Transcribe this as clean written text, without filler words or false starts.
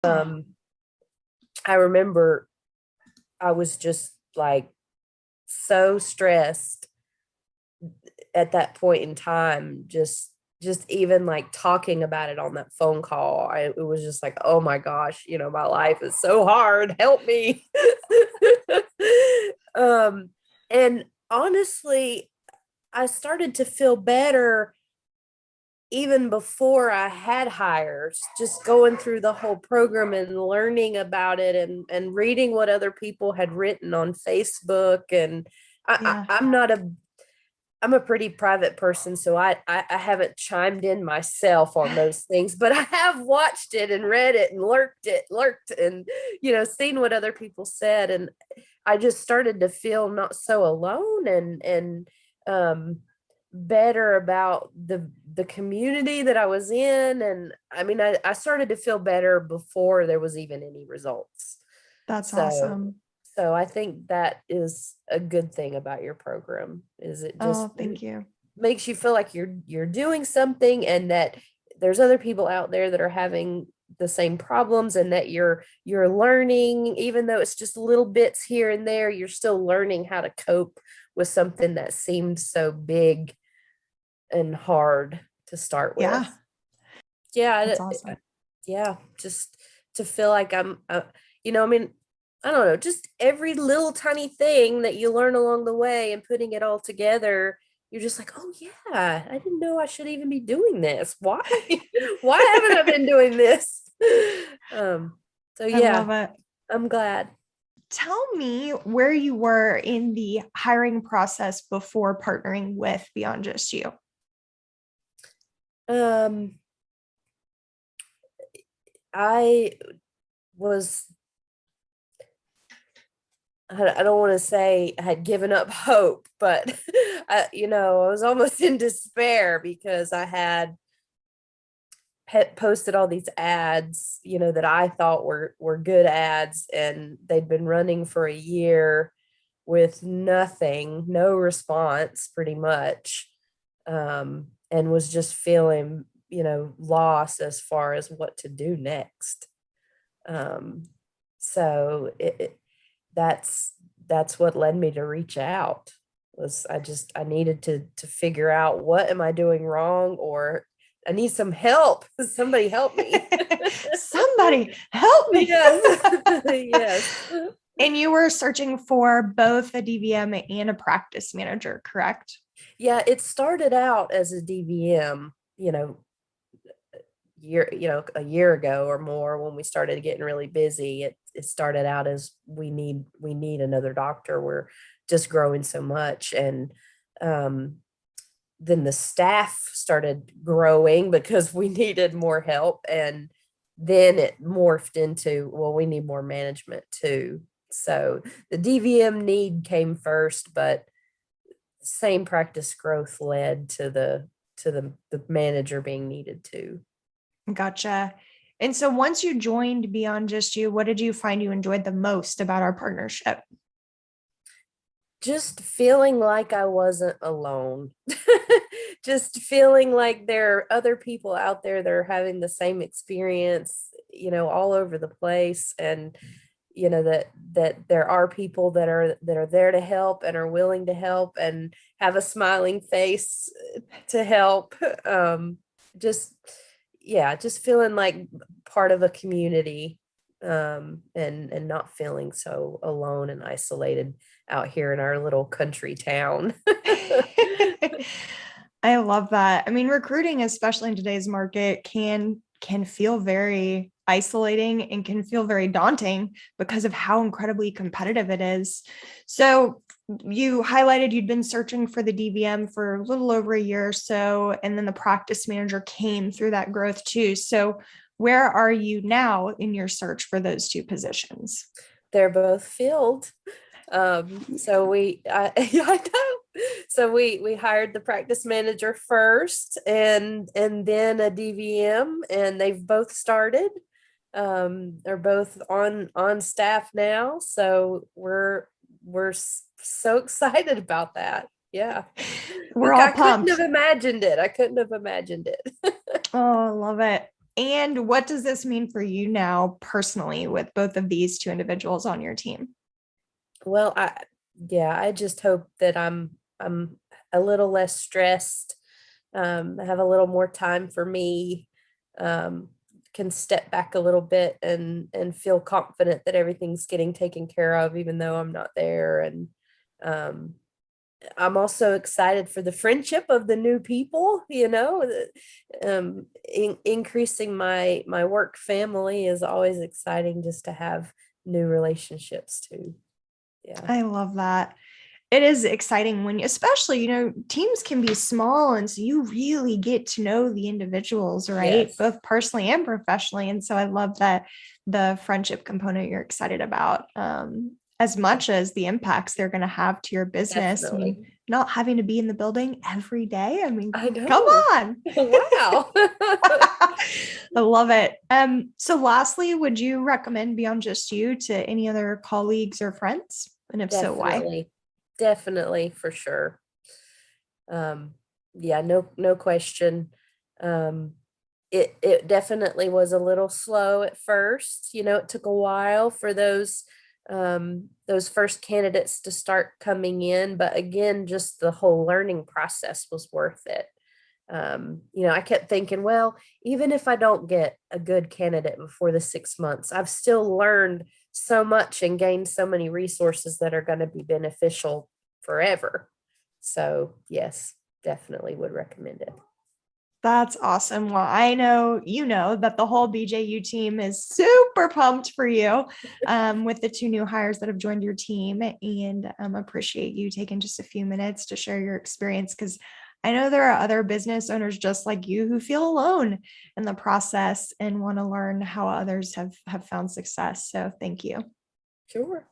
Um, I remember I was just like so stressed at that point in time, just even like talking about it on that phone call. It was just like, oh my gosh, my life is so hard, help me. um and honestly, I started to feel better even before I had hires, just going through the whole program and learning about it, and reading what other people had written on Facebook. And Yeah. I'm a pretty private person, so I haven't chimed in myself on those things, but I have watched it and read it and lurked and seen what other people said, and I just started to feel not so alone, and um better about the community that I was in. And I mean, I started to feel better before there was even any results. That's So awesome. so I think that is a good thing about your program, is it just Oh, thank you. makes you feel like you're doing something, and that there's other people out there that are having the same problems, and that you're learning, even though it's just little bits here and there, you're still learning how to cope with something that seemed so big and hard to start Yeah, with. Yeah, that's awesome. yeah, just to feel like I mean, I don't know, just every little tiny thing that you learn along the way and putting it all together, you're just like, oh yeah, I didn't know I should even be doing this. Why? Why haven't I been doing this? Um, so I yeah, love it. I'm glad. Tell me where you were in the hiring process before partnering with Beyond Just You. Um, I was I don't want to say I had given up hope, but I was almost in despair, because I had posted all these ads, that I thought were good ads, and they'd been running for a year with nothing, no response, pretty much, and was just feeling, lost as far as what to do next. Um, so that's that's what led me to reach out. Was I needed to figure out, what am I doing wrong, or I need some help. Somebody help me. Somebody help me. Yes. Yes. And you were searching for both a DVM and a practice manager, correct? Yeah, it started out as a DVM, a year ago or more, when we started getting really busy. It started out as, we need another doctor. We're just growing so much. And um then the staff started growing because we needed more help, and then it morphed into, well, we need more management too. So the DVM need came first, but same practice growth led to the manager being needed too. Gotcha. And so once you joined Beyond Just You, what did you find you enjoyed the most about our partnership? Just feeling like I wasn't alone. Just feeling like there are other people out there that are having the same experience, all over the place. And that there are people that are there to help, and are willing to help, and have a smiling face to help. Just Yeah, just feeling like part of a community, and not feeling so alone and isolated out here in our little country town. I love that. I mean, recruiting, especially in today's market, can feel very isolating and can feel very daunting because of how incredibly competitive it is. So you highlighted you'd been searching for the DVM for a little over a year or so, and then the practice manager came through that growth too. So where are you now in your search for those two positions? They're both filled. So I know. So we hired the practice manager first, and then a DVM, and they've both started. They're both on staff now. So we're so excited about that. Yeah. We're all I couldn't have pumped. imagined it. I couldn't have imagined it. Oh, I love it. And what does this mean for you now personally with both of these two individuals on your team? Well, yeah, I just hope that I'm a little less stressed, have a little more time for me, um, can step back a little bit and feel confident that everything's getting taken care of, even though I'm not there. And um, I'm also excited for the friendship of the new people, increasing my work family is always exciting, just to have new relationships too. Yeah. I love that. It is exciting when especially, teams can be small. And so you really get to know the individuals, right? Yes. Both personally and professionally. And so I love that the friendship component you're excited about, as much as the impacts they're going to have to your business. I mean, Definitely. not having to be in the building every day. I mean, I come know. on. Wow. I love it. So lastly, would you recommend Beyond Just You to any other colleagues or friends? And if so, why? Definitely. Definitely, for sure. Um, yeah, no question. Um, it definitely was a little slow at first. It took a while for those first candidates to start coming in, but again, just the whole learning process was worth it. I kept thinking, well, even if I don't get a good candidate before the 6 months, I've still learned so much and gained so many resources that are going to be beneficial forever. So, yes, definitely would recommend it. That's awesome. Well, I know that the whole BJU team is super pumped for you, with the two new hires that have joined your team, and appreciate you taking just a few minutes to share your experience, because I know there are other business owners just like you who feel alone in the process and want to learn how others have found success. So thank you. Sure.